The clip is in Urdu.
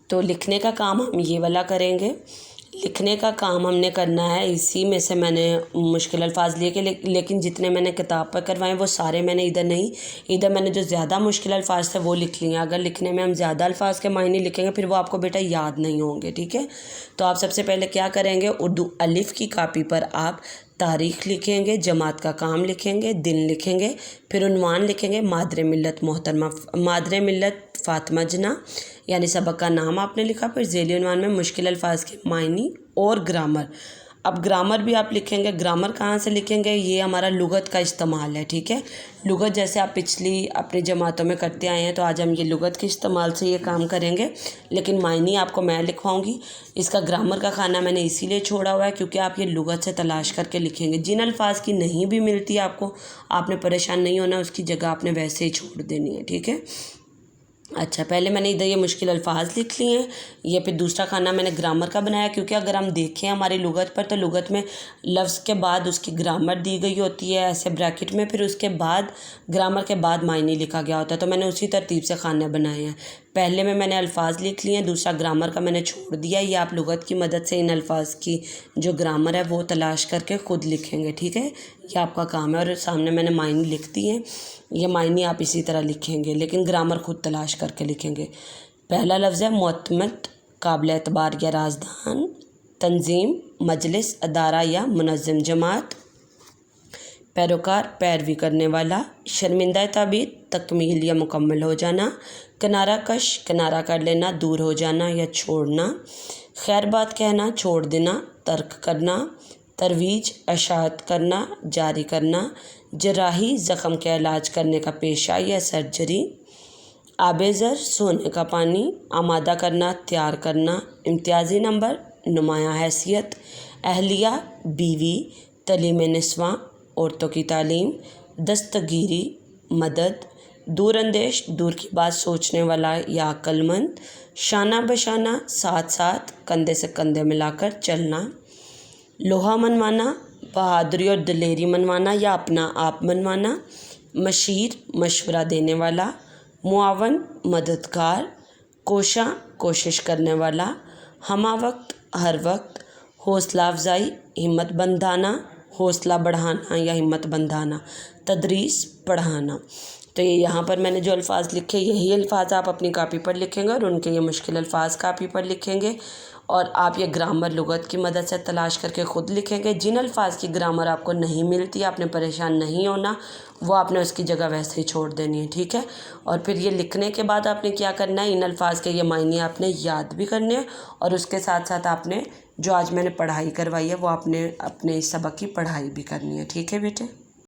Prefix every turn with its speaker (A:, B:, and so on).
A: تو لکھنے کا کام ہم یہ والا کریں گے. لکھنے کا کام ہم نے کرنا ہے، اسی میں سے میں نے مشکل الفاظ لیے کہ لیکن جتنے میں نے کتاب پر کروائے وہ سارے میں نے ادھر میں نے جو زیادہ مشکل الفاظ تھے وہ لکھ لیے ہیں. اگر لکھنے میں ہم زیادہ الفاظ کے معنی لکھیں گے پھر وہ آپ کو بیٹا یاد نہیں ہوں گے. ٹھیک ہے، تو آپ سب سے پہلے کیا کریں گے، اردو الف کی کاپی پر آپ تاریخ لکھیں گے، جماعت کا کام لکھیں گے، دن لکھیں گے، پھر عنوان لکھیں گے مادر ملت محترمہ مادر ملت فاطمہ جناح، یعنی سبق کا نام آپ نے لکھا. پھر ذیلی عنوان میں مشکل الفاظ کے معنی اور گرامر. اب گرامر بھی آپ لکھیں گے. گرامر کہاں سے لکھیں گے، یہ ہمارا لغت کا استعمال ہے. ٹھیک ہے، لغت جیسے آپ پچھلی اپنی جماعتوں میں کرتے آئے ہیں تو آج ہم یہ لغت کے استعمال سے یہ کام کریں گے، لیکن معنی آپ کو میں لکھواؤں گی. اس کا گرامر کا کھانا میں نے اسی لیے چھوڑا ہوا ہے کیونکہ آپ یہ لغت سے تلاش کر کے لکھیں گے. جن الفاظ کی نہیں بھی ملتی آپ کو، آپ نے پریشان نہیں ہونا، اس کی جگہ آپ نے ویسے ہی چھوڑ دینی ہے. ٹھیک ہے، اچھا پہلے میں نے ادھر یہ مشکل الفاظ لکھ لیے ہیں. یہ پھر دوسرا کھانا میں نے گرامر کا بنایا کیونکہ اگر ہم دیکھیں ہماری لغت پر تو لغت میں لفظ کے بعد اس کی گرامر دی گئی ہوتی ہے ایسے بریکٹ میں، پھر اس کے بعد گرامر کے بعد معنی لکھا گیا ہوتا ہے. تو میں نے اسی ترتیب سے کھانے بنائے ہیں. پہلے میں نے الفاظ لکھ لیے ہیں، دوسرا گرامر کا میں نے چھوڑ دیا. یہ آپ لغت کی مدد سے ان الفاظ کی جو گرامر ہے وہ تلاش کر کے خود لکھیں گے. ٹھیک ہے، یہ آپ کا کام ہے. اور سامنے میں نے معنی لکھ دی ہیں، یہ معنی آپ اسی طرح لکھیں گے لیکن گرامر خود تلاش کر کے لکھیں گے. پہلا لفظ ہے معتمد، قابل اعتبار یا رازدان، تنظیم، مجلس، ادارہ یا منظم، جماعت، پیروکار، پیروی کرنے والا، شرمندہ تعبیر، تکمیل یا مکمل ہو جانا، کنارہ کش، کنارہ کر لینا، دور ہو جانا یا چھوڑنا، خیر بات کہنا، چھوڑ دینا، ترک کرنا، ترویج، اشاعت کرنا، جاری کرنا، جراحی، زخم کا علاج کرنے کا پیشہ یا سرجری، آب زر، سونے کا پانی، آمادہ کرنا، تیار کرنا، امتیازی نمبر، نمایاں حیثیت، اہلیہ، بیوی، تعلیم نسواں، عورتوں کی تعلیم، دستگیری، مدد، دور اندیش، دور کی بات سوچنے والا یا عقل مند، شانہ بشانہ، ساتھ ساتھ، کندھے سے کندھے ملا کر چلنا، لوہا منوانا، بہادری اور دلیری منوانا یا اپنا آپ منوانا، مشیر، مشورہ دینے والا، معاون، مددگار، کوشاں، کوشش کرنے والا، ہمہ وقت، ہر وقت، حوصلہ افزائی، ہمت بندھانا، حوصلہ بڑھانا یا ہمت بندھانا، تدریس، پڑھانا. تو یہ یہاں پر میں نے جو الفاظ لکھے یہی الفاظ آپ اپنی کاپی پر لکھیں گے اور ان کے یہ مشکل الفاظ کاپی پر لکھیں گے اور آپ یہ گرامر لغت کی مدد سے تلاش کر کے خود لکھیں گے. جن الفاظ کی گرامر آپ کو نہیں ملتی آپ نے پریشان نہیں ہونا، وہ آپ نے اس کی جگہ ویسے ہی چھوڑ دینی ہے. ٹھیک ہے، اور پھر یہ لکھنے کے بعد آپ نے کیا کرنا ہے، ان الفاظ کے یہ معنی آپ نے یاد بھی کرنے ہیں اور اس کے ساتھ ساتھ آپ نے جو آج میں نے پڑھائی کروائی ہے وہ آپ نے اپنے اس سبق کی پڑھائی بھی کرنی ہے. ٹھیک ہے بیٹے.